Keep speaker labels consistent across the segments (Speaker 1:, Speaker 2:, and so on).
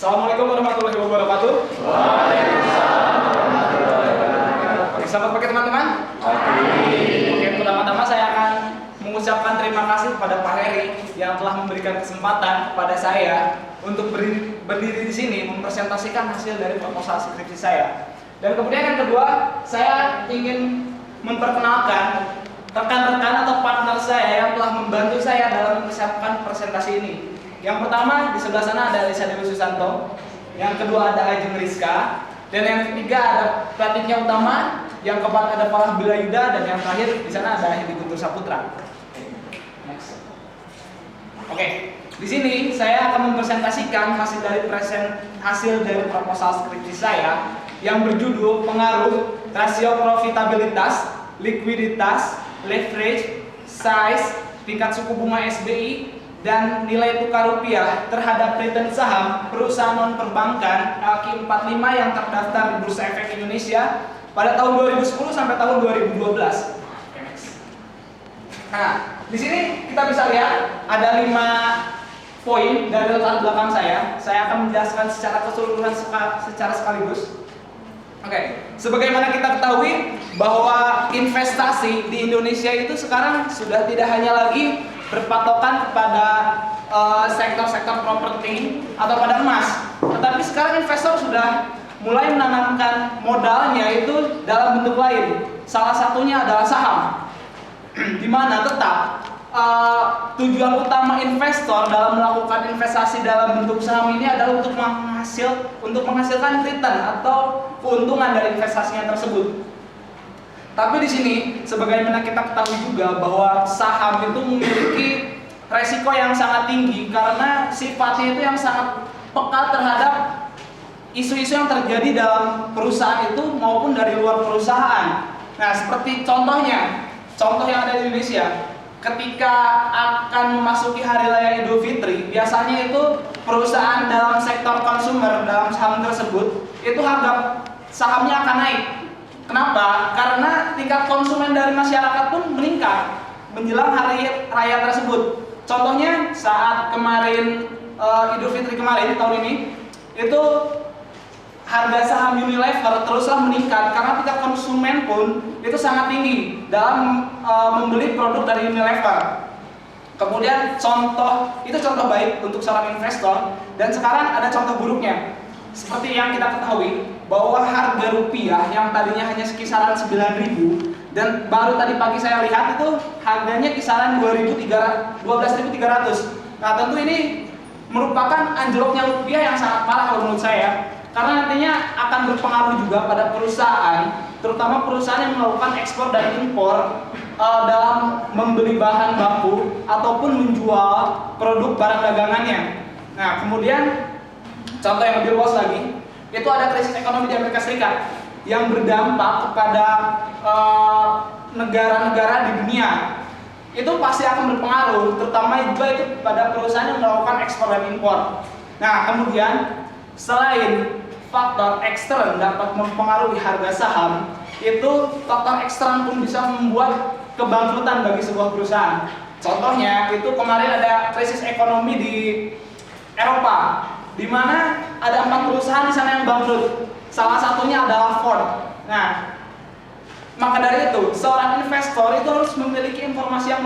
Speaker 1: Assalamualaikum warahmatullahi wabarakatuh.
Speaker 2: Waalaikumsalam warahmatullahi wabarakatuh.
Speaker 1: Oke, selamat pagi teman-teman. Oke, pertama-tama saya akan mengucapkan terima kasih kepada Pak Heri yang telah memberikan kesempatan kepada saya untuk berdiri di sini mempresentasikan hasil dari proposal skripsi saya. Dan kemudian yang kedua, saya ingin memperkenalkan rekan-rekan atau partner saya yang telah membantu saya dalam mempersiapkan presentasi ini. Yang pertama di sebelah sana ada Lisa Dewi Susanto, yang kedua ada Ajeng Rizka, dan yang ketiga ada pelatihnya utama, yang keempat ada Falah Bilayuda, dan yang terakhir di sana ada Hedi Guntur Saputra. Next. Oke, di sini saya akan mempresentasikan hasil dari proposal skripsi saya yang berjudul pengaruh rasio profitabilitas, likuiditas, leverage, size, tingkat suku bunga SBI, dan nilai tukar rupiah terhadap return saham perusahaan non perbankan LQ45 yang terdaftar di Bursa Efek Indonesia pada tahun 2010 sampai tahun 2012. Nah, di sini kita bisa lihat ada 5 poin dari latar belakang saya. Saya akan menjelaskan secara keseluruhan secara sekaligus. Oke, sebagaimana kita ketahui bahwa investasi di Indonesia itu sekarang sudah tidak hanya lagi berpatokan kepada sektor-sektor properti atau pada emas, tetapi sekarang investor sudah mulai menanamkan modalnya itu dalam bentuk lain. Salah satunya adalah saham, di mana tetap tujuan utama investor dalam melakukan investasi dalam bentuk saham ini adalah untuk menghasilkan return atau keuntungan dari investasinya tersebut. Tapi di sini, sebagaimana kita ketahui juga bahwa saham itu memiliki resiko yang sangat tinggi karena sifatnya itu yang sangat peka terhadap isu-isu yang terjadi dalam perusahaan itu maupun dari luar perusahaan. Nah, seperti contoh yang ada di Indonesia, ketika akan memasuki hari raya Idul Fitri, biasanya itu perusahaan dalam sektor konsumer dalam saham tersebut itu harga sahamnya akan naik. Kenapa? Karena tingkat konsumen dari masyarakat pun meningkat menjelang hari raya tersebut. Contohnya saat kemarin Idul Fitri kemarin tahun ini, itu harga saham Unilever teruslah meningkat karena tingkat konsumen pun itu sangat tinggi dalam membeli produk dari Unilever. Kemudian contoh baik untuk seorang investor, dan sekarang ada contoh buruknya. Seperti yang kita ketahui bahwa harga rupiah yang tadinya hanya sekisaran 9.000 dan baru tadi pagi saya lihat itu harganya kisaran 12.300. Nah, tentu ini merupakan anjloknya rupiah yang sangat parah kalau menurut saya, karena nantinya akan berpengaruh juga pada perusahaan, terutama perusahaan yang melakukan ekspor dan impor dalam membeli bahan baku ataupun menjual produk barang dagangannya. Nah, kemudian contoh yang lebih luas lagi, itu ada krisis ekonomi di Amerika Serikat yang berdampak kepada negara-negara di dunia. Itu pasti akan berpengaruh, terutama juga itu pada perusahaan yang melakukan ekspor dan impor. Nah, kemudian selain faktor ekstern dapat mempengaruhi harga saham, itu faktor ekstern pun bisa membuat kebangkrutan bagi sebuah perusahaan. Contohnya itu kemarin ada krisis ekonomi di Eropa, di mana ada 4 perusahaan di sana yang bangkrut. Salah satunya adalah Ford. Nah, maka dari itu seorang investor itu harus memiliki informasi yang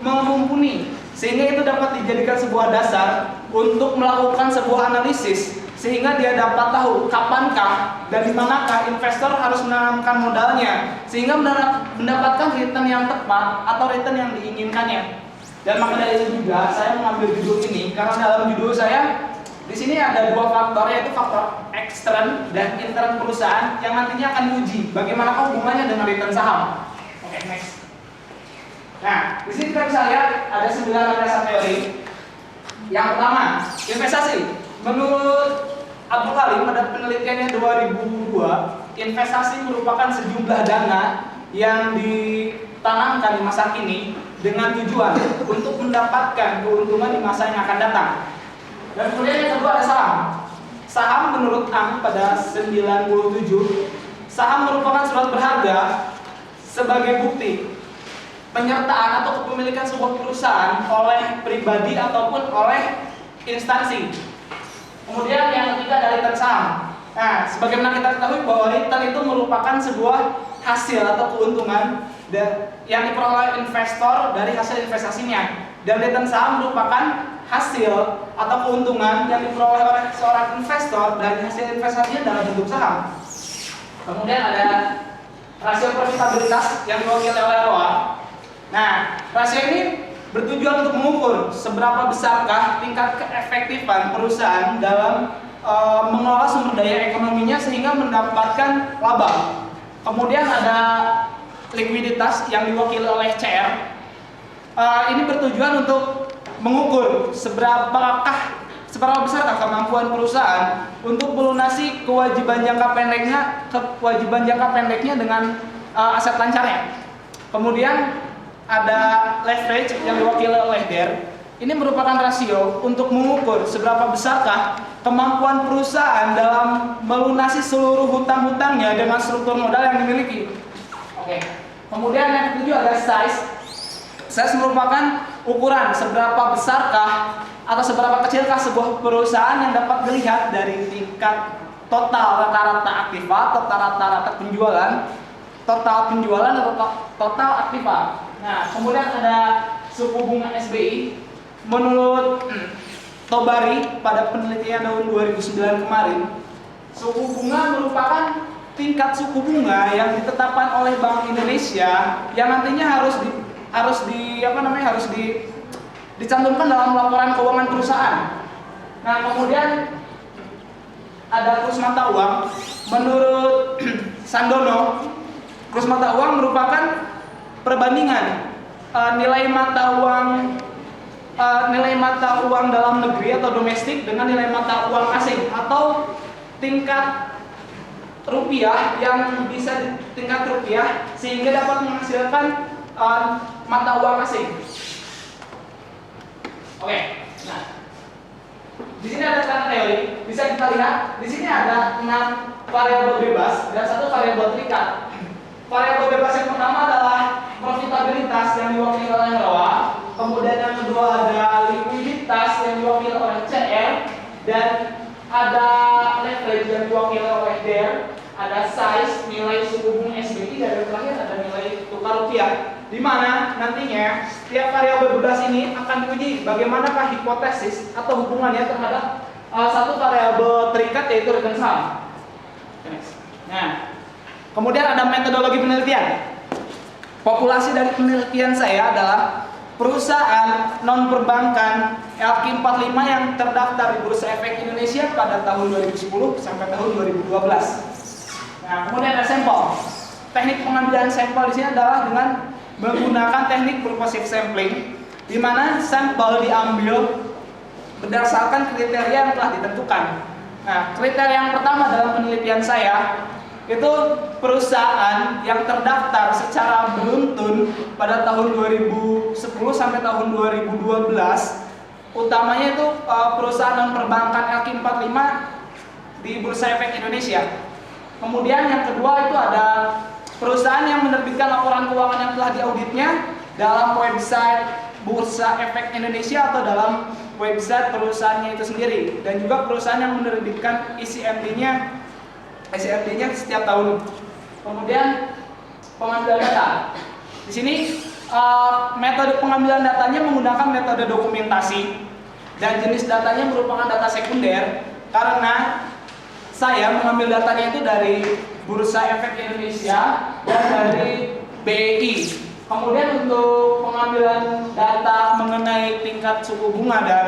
Speaker 1: mumpuni, sehingga itu dapat dijadikan sebuah dasar untuk melakukan sebuah analisis, sehingga dia dapat tahu kapankah dan dimanakah investor harus menanamkan modalnya sehingga mendapatkan return yang tepat atau return yang diinginkannya. Dan maka dari itu juga saya mengambil judul ini karena dalam judul saya di sini ada 2 faktor, yaitu faktor ekstern dan intern perusahaan yang nantinya akan diuji bagaimana hubungannya dengan return saham. Oke, next. Nah, di sini kita bisa lihat ada 9 landasan teori. Yang pertama, investasi. Menurut Abdul Halim pada penelitiannya 2002, investasi merupakan sejumlah dana yang ditanamkan di masa kini dengan tujuan untuk mendapatkan keuntungan di masa yang akan datang. Dan kemudian yang kedua ada saham. Saham menurut Ang pada 97, saham merupakan surat berharga sebagai bukti penyertaan atau kepemilikan sebuah perusahaan oleh pribadi ataupun oleh instansi. Kemudian yang return saham. Nah, sebagaimana kita ketahui bahwa return itu merupakan sebuah hasil atau keuntungan yang diperoleh investor dari hasil investasinya. Dan return saham merupakan hasil atau keuntungan yang diperoleh oleh seorang investor dari hasil investasinya dalam bentuk saham. Kemudian ada rasio profitabilitas yang diwakili oleh ROA. Nah, rasio ini bertujuan untuk mengukur seberapa besarkah tingkat keefektifan perusahaan dalam mengelola sumber daya ekonominya sehingga mendapatkan laba. Kemudian ada likuiditas yang diwakili oleh CR. Ini bertujuan untuk mengukur seberapa besarkah kemampuan perusahaan untuk melunasi kewajiban jangka pendeknya dengan aset lancarnya. Kemudian ada leverage yang diwakili oleh DER. Ini merupakan rasio untuk mengukur seberapa besarkah kemampuan perusahaan dalam melunasi seluruh hutang-hutangnya dengan struktur modal yang dimiliki. Oke. Kemudian yang ketujuh ada size. Size merupakan ukuran seberapa besarkah atau seberapa kecilkah sebuah perusahaan yang dapat dilihat dari tingkat total rata-rata aktiva, total rata-rata penjualan, total penjualan atau total aktiva. Nah, kemudian ada suku bunga SBI. Menurut Tobari pada penelitian tahun 2009 kemarin, suku bunga merupakan tingkat suku bunga yang ditetapkan oleh Bank Indonesia yang nantinya harus dicantumkan dalam laporan keuangan perusahaan. Nah, kemudian ada kurs mata uang. Menurut Sandono, kurs mata uang merupakan perbandingan nilai mata uang dalam negeri atau domestik dengan nilai mata uang asing atau tingkat rupiah yang bisa tingkat rupiah sehingga dapat menghasilkan mata uang asing. Oke, nah di sini ada tata teori. Bisa kita lihat di sini ada 6 variabel bebas dan 1 variabel terikat. Variabel bebas yang pertama adalah profitabilitas yang diwakili oleh ROA. Kemudian yang kedua ada likuiditas yang diwakili oleh CR, dan ada leverage yang diwakili oleh DER, ada size, nilai suku bunga SBI, dan yang terakhir ada nilai tukar rupiah. Di mana nantinya setiap variabel bebas ini akan diuji bagaimanakah hipotesis atau hubungannya terhadap satu variabel terikat yaitu return saham. Nah, kemudian ada metodologi penelitian. Populasi dari penelitian saya adalah perusahaan non perbankan LQ45 yang terdaftar di Bursa Efek Indonesia pada tahun 2010 sampai tahun 2012. Nah, kemudian ada sampel. Teknik pengambilan sampel di sini adalah dengan menggunakan teknik purposive sampling, di mana sampel diambil berdasarkan kriteria yang telah ditentukan. Nah, kriteria yang pertama dalam penelitian saya itu perusahaan yang terdaftar secara beruntun pada tahun 2010 sampai tahun 2012, utamanya itu perusahaan non perbankan LQ45 di Bursa Efek Indonesia. Kemudian yang kedua itu ada perusahaan yang menerbitkan laporan keuangan yang telah diauditnya dalam website Bursa Efek Indonesia atau dalam website perusahaannya itu sendiri, dan juga perusahaan yang menerbitkan ICMD-nya setiap tahun. Kemudian pengambilan data. Di sini metode pengambilan datanya menggunakan metode dokumentasi, dan jenis datanya merupakan data sekunder karena saya mengambil datanya itu dari Bursa Efek Indonesia dan dari BI. Kemudian untuk pengambilan data mengenai tingkat suku bunga dan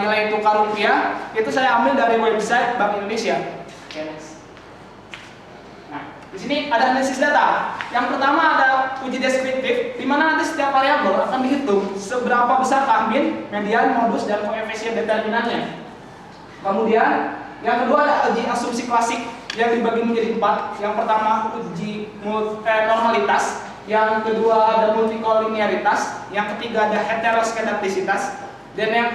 Speaker 1: nilai tukar rupiah itu saya ambil dari website Bank Indonesia. Nah, di sini ada analisis data. Yang pertama ada uji deskriptif, di mana nanti setiap variabel akan dihitung seberapa besar min, median, modus, dan koefisien determinannya. Kemudian yang kedua ada uji asumsi klasik yang dibagi menjadi 4. Yang pertama uji normalitas, yang kedua ada multikolinearitas, yang ketiga ada heteroskedastisitas, dan yang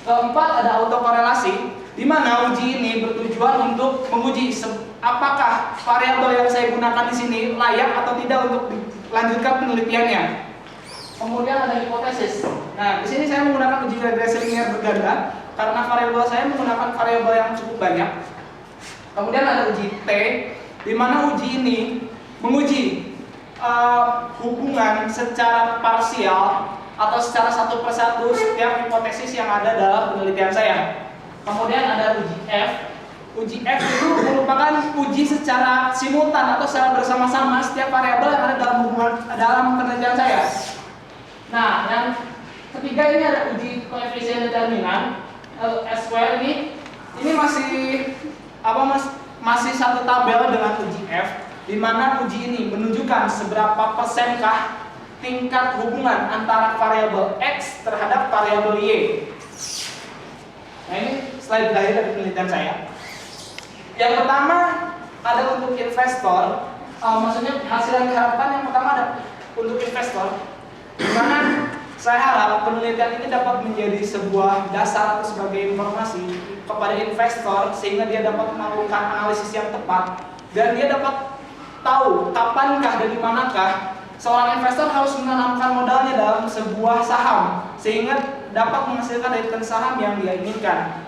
Speaker 1: keempat ada autokorelasi, di mana uji ini bertujuan untuk menguji apakah variabel yang saya gunakan di sini layak atau tidak untuk dilanjutkan penelitiannya. Kemudian ada hipotesis. Nah, di sini saya menggunakan uji regresi linear berganda. karena variabel saya menggunakan variabel yang cukup banyak. Kemudian ada uji T, di mana uji ini menguji hubungan secara parsial atau secara satu persatu setiap hipotesis yang ada dalam penelitian saya. Kemudian ada uji F. Uji F itu merupakan uji secara simultan atau secara bersama-sama setiap variabel yang ada dalam penelitian saya. Nah, yang ketiga ini ada uji koefisien determinan S square ini masih satu tabel dengan uji F, di mana uji ini menunjukkan seberapa persenkah tingkat hubungan antara variabel X terhadap variabel Y. Nah, ini slide terakhir dari penelitian saya. Yang pertama ada untuk investor, maksudnya hasil yang diharapkan yang pertama ada untuk investor, di mana saya harap penelitian ini dapat menjadi sebuah dasar atau sebagai informasi kepada investor sehingga dia dapat melakukan analisis yang tepat dan dia dapat tahu kapankah dan di manakah seorang investor harus menanamkan modalnya dalam sebuah saham sehingga dapat menghasilkan return saham yang dia inginkan.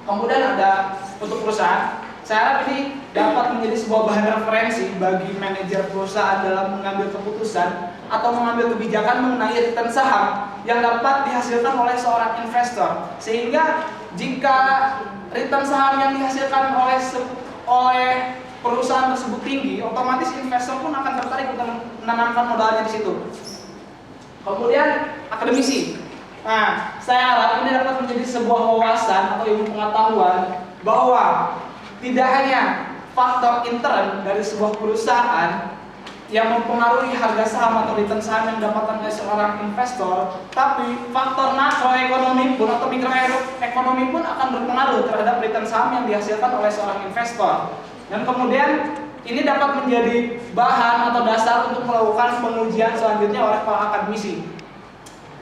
Speaker 1: Kemudian ada untuk perusahaan, saya harap ini dapat menjadi sebuah bahan referensi bagi manajer perusahaan dalam mengambil keputusan atau mengambil kebijakan mengenai return saham yang dapat dihasilkan oleh seorang investor. Sehingga jika return saham yang dihasilkan oleh perusahaan tersebut tinggi, otomatis investor pun akan tertarik untuk menanamkan modalnya di situ. Kemudian akademisi. Nah, saya harap ini dapat menjadi sebuah wawasan atau ilmu pengetahuan bahwa tidak hanya faktor intern dari sebuah perusahaan yang mempengaruhi harga saham atau return saham yang didapatkan oleh seorang investor, tapi faktor makroekonomi pun atau mikroekonomi pun akan berpengaruh terhadap return saham yang dihasilkan oleh seorang investor. Dan kemudian ini dapat menjadi bahan atau dasar untuk melakukan pengujian selanjutnya oleh para akademisi.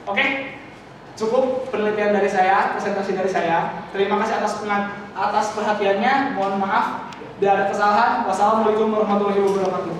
Speaker 1: Oke, cukup penelitian dari saya, presentasi dari saya. Terima kasih atas perhatiannya. Mohon maaf bila ada kesalahan. Wassalamualaikum warahmatullahi wabarakatuh.